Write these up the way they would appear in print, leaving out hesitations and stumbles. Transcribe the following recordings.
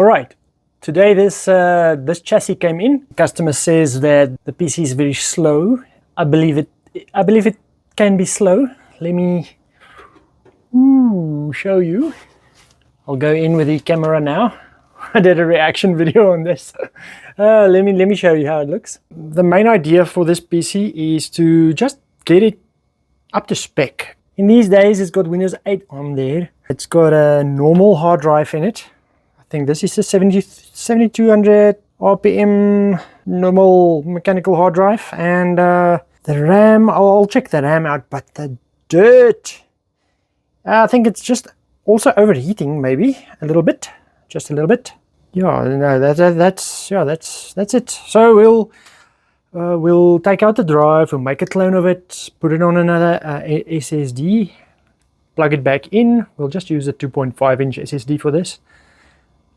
All right, today this chassis came in. Customer says that the PC is very slow. I believe it can be slow. Let me show you. I'll go in with the camera now. I did a reaction video on this. Let me show you how it looks. The main idea for this PC is to just get it up to spec. In these days, it's got Windows 8 on there. It's got a normal hard drive in it. I think this is a 7200 RPM normal mechanical hard drive. And the RAM, I'll check the RAM out, but the dirt, I think it's just also overheating, maybe a little bit, just a little bit. Yeah, no, that's it. So we'll take out the drive, we'll make a clone of it, put it on another SSD, plug it back in. We'll just use a 2.5-inch SSD for this,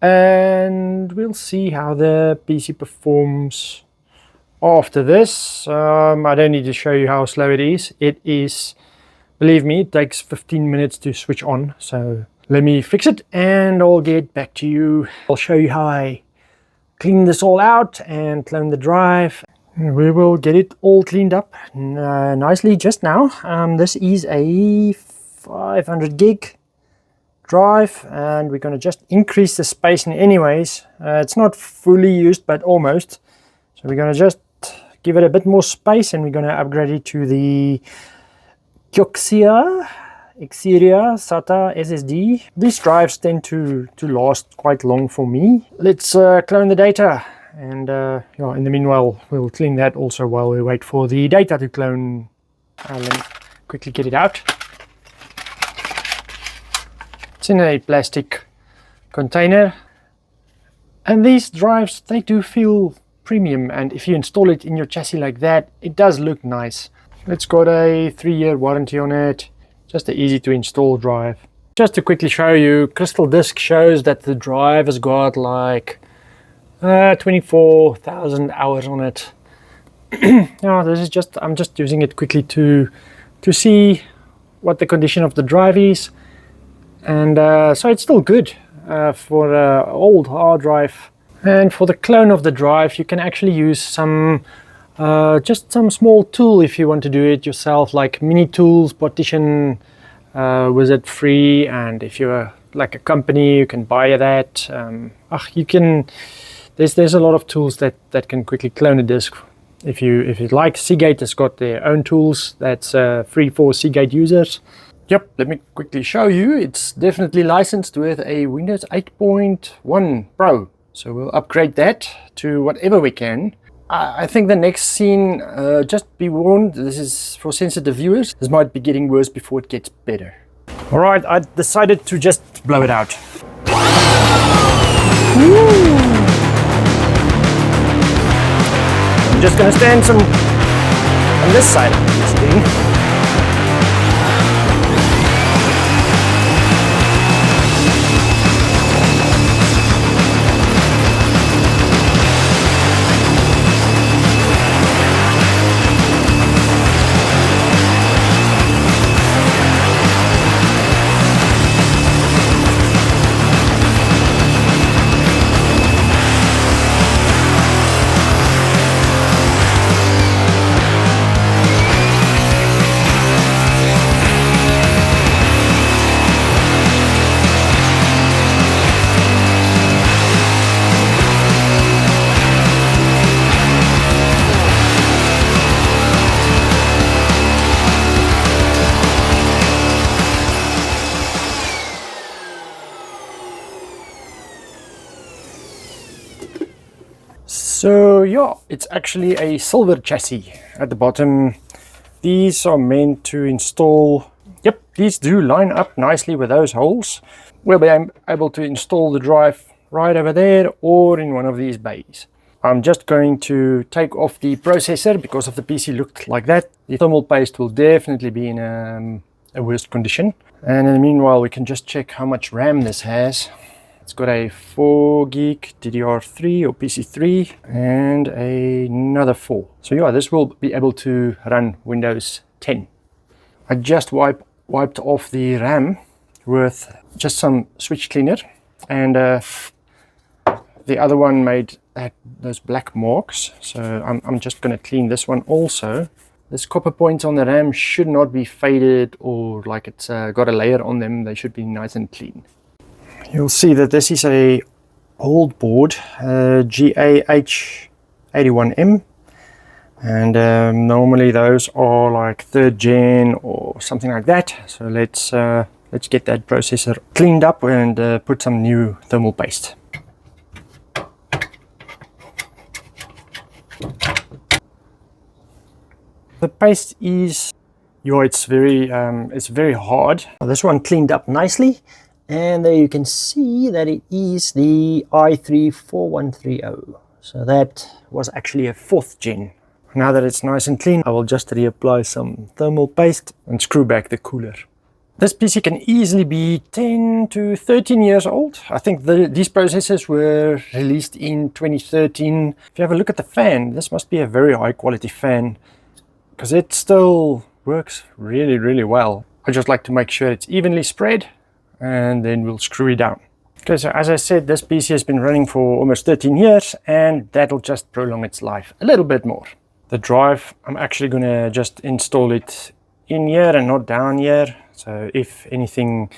and we'll see how the PC performs after this. I don't need to show you how slow it is. It is, believe me, it takes 15 minutes to switch on. So let me fix it and I'll get back to you. I'll show you how I clean this all out and clone the drive. We will get it all cleaned up nicely just now. This is a 500 gig drive and we're going to just increase the space in anyways. It's not fully used, but almost. So we're going to just give it a bit more space and we're going to upgrade it to the jacqalas SATA SSD. These drives tend to last quite long for me. Let's clone the data, and yeah, in the meanwhile we'll clean that also while we wait for the data to clone. Let me quickly get it out. It's in a plastic container, and these drives, they do feel premium, and if you install it in your chassis like that, it does look nice. It's got a 3-year warranty on it. Just an easy to install drive. Just to quickly show you, Crystal Disk shows that the drive has got like 24,000 hours on it. Now this is just, I'm just using it quickly to see what the condition of the drive is, and so it's still good for an old hard drive. And for the clone of the drive, you can actually use some just some small tool if you want to do it yourself, like Mini Tools Partition Wizard free, and if you're like a company, you can buy that. You can. There's a lot of tools that can quickly clone a disk. If you like, Seagate has got their own tools that's free for Seagate users. Yep, let me quickly show you. It's definitely licensed with a Windows 8.1 Pro, so we'll upgrade that to whatever we can. I think the next scene, just be warned, this is for sensitive viewers. This might be getting worse before it gets better. All right, I decided to just blow it out. I'm just gonna stand some on this side of this thing. So yeah, it's actually a silver chassis at the bottom. These are meant to install. Yep, these do line up nicely with those holes. We'll be able to install the drive right over there or in one of these bays. I'm just going to take off the processor because of the PC looked like that. The thermal paste will definitely be in a worse condition. And in the meanwhile, we can just check how much RAM this has. It's got a 4 gig DDR3 or PC3 and another 4. So yeah, this will be able to run Windows 10. I just wiped off the RAM with just some switch cleaner, and The other one made those black marks, so I'm just going to clean this one also. This copper point on the RAM should not be faded or like it's got a layer on them. They should be nice and clean. You'll see that this is a old board, GAH81M, and normally those are like 3rd gen or something like that. So let's get that processor cleaned up and put some new thermal paste. The paste is, it's very hard. This one cleaned up nicely, and there you can see that it is the i3-4130. So that was actually a 4th gen. Now that it's nice and clean, I will just reapply some thermal paste and screw back the cooler. This PC can easily be 10 to 13 years old. I think these processors were released in 2013. If you have a look at the fan, this must be a very high quality fan, because it still works really, really well. I just like to make sure it's evenly spread, and then we'll screw it down. Okay, so as I said, this PC has been running for almost 13 years, and that'll just prolong its life a little bit more. The drive, I'm actually going to just install it in here and not down here. So if anything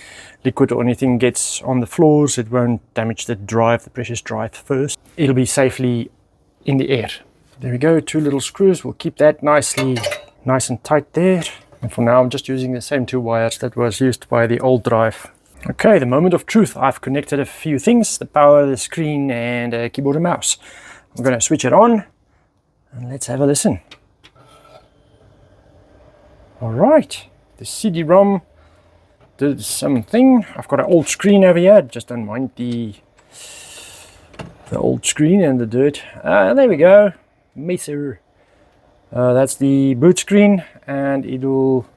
liquid or anything gets on the floors, it won't damage the drive, the precious drive first. It'll be safely in the air. There we go, 2 little screws. We'll keep that nice and tight there. And for now, I'm just using the same 2 wires that was used by the old drive. Okay, the moment of truth. I've connected a few things, the power, the screen, and a keyboard and mouse. I'm going to switch it on, and let's have a listen. All right, the CD-ROM did something. I've got an old screen over here. Just don't mind the old screen and the dirt. There we go. Mesa. That's the boot screen, and it'll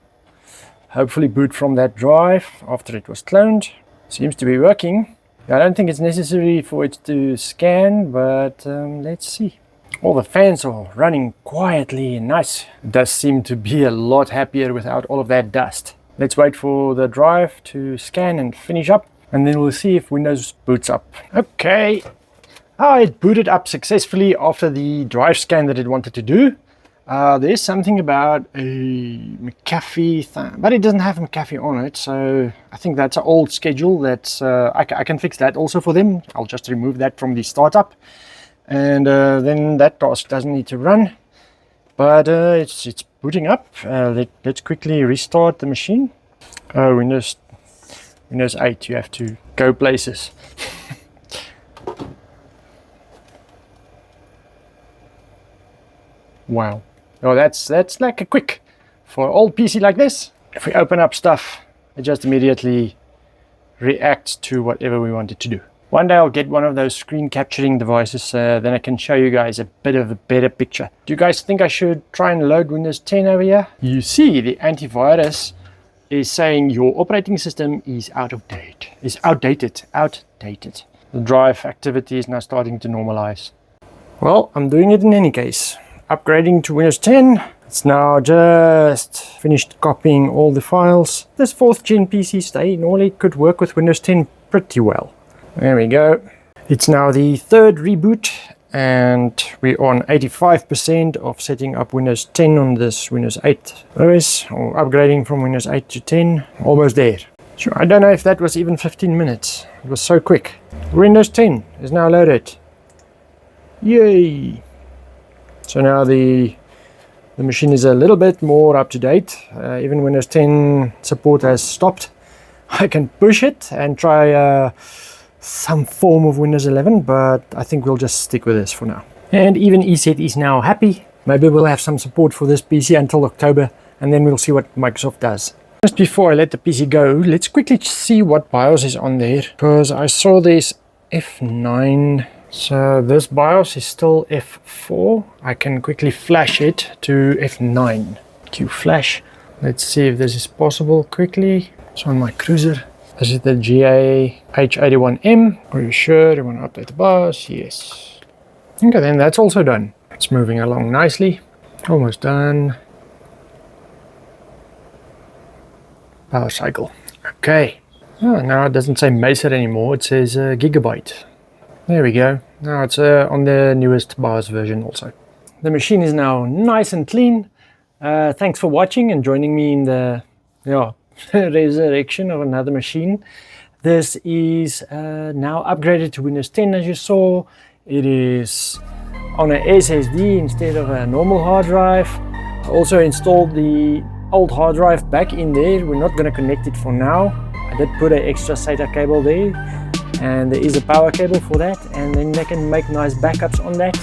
hopefully boot from that drive after it was cloned. Seems to be working. I don't think it's necessary for it to scan, but let's see. All the fans are running quietly and nice. It does seem to be a lot happier without all of that dust. Let's wait for the drive to scan and finish up, and then we'll see if Windows boots up. Okay. It booted up successfully after the drive scan that it wanted to do. There's something about a McAfee, but it doesn't have McAfee on it, so I think that's an old schedule. That's I can fix that also for them. I'll just remove that from the startup, and then that task doesn't need to run. But it's booting up. Let's quickly restart the machine. Windows 8, you have to go places. Wow. Oh, that's like a quick for an old PC like this. If we open up stuff, it just immediately reacts to whatever we want it to do. One day I'll get one of those screen capturing devices, then I can show you guys a bit of a better picture. Do you guys think I should try and load Windows 10 over here? You see, the antivirus is saying your operating system is outdated. The drive activity is now starting to normalize. Well, I'm doing it in any case. Upgrading to Windows 10. It's now just finished copying all the files. This 4th gen PC normally could work with Windows 10 pretty well. There we go. It's now the 3rd reboot, and we're on 85% of setting up Windows 10 on this Windows 8 OS, or upgrading from Windows 8 to 10. Almost there. Sure, I don't know if that was even 15 minutes. It was so quick. Windows 10 is now loaded. Yay! So now the machine is a little bit more up to date. Even Windows 10 support has stopped. I can push it and try some form of Windows 11, but I think we'll just stick with this for now. And even ESET is now happy. Maybe we'll have some support for this PC until October, and then we'll see what Microsoft does. Just before I let the PC go, let's quickly see what BIOS is on there, because I saw there's F9. So this BIOS is still F4. I can quickly flash it to F9. Q flash. Let's see if this is possible quickly. It's on my cruiser. This is the GAH81M. Are you sure you want to update the BIOS? Yes. Okay, then that's also done. It's moving along nicely. Almost done. Power cycle. Okay. Oh, now it doesn't say Mesa anymore. It says Gigabyte. There we go. Now it's on the newest BIOS version also. The machine is now nice and clean. Thanks for watching and joining me in the resurrection of another machine. This is now upgraded to Windows 10, as you saw. It is on a SSD instead of a normal hard drive. I also installed the old hard drive back in there. We're not going to connect it for now. I did put an extra SATA cable there, and there is a power cable for that, and then they can make nice backups on that.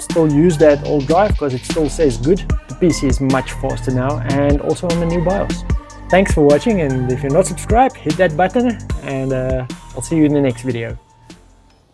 Still use that old drive because it still says good. The PC is much faster now, and also on the new BIOS. Thanks for watching, and if you're not subscribed, hit that button, and I'll see you in the next video.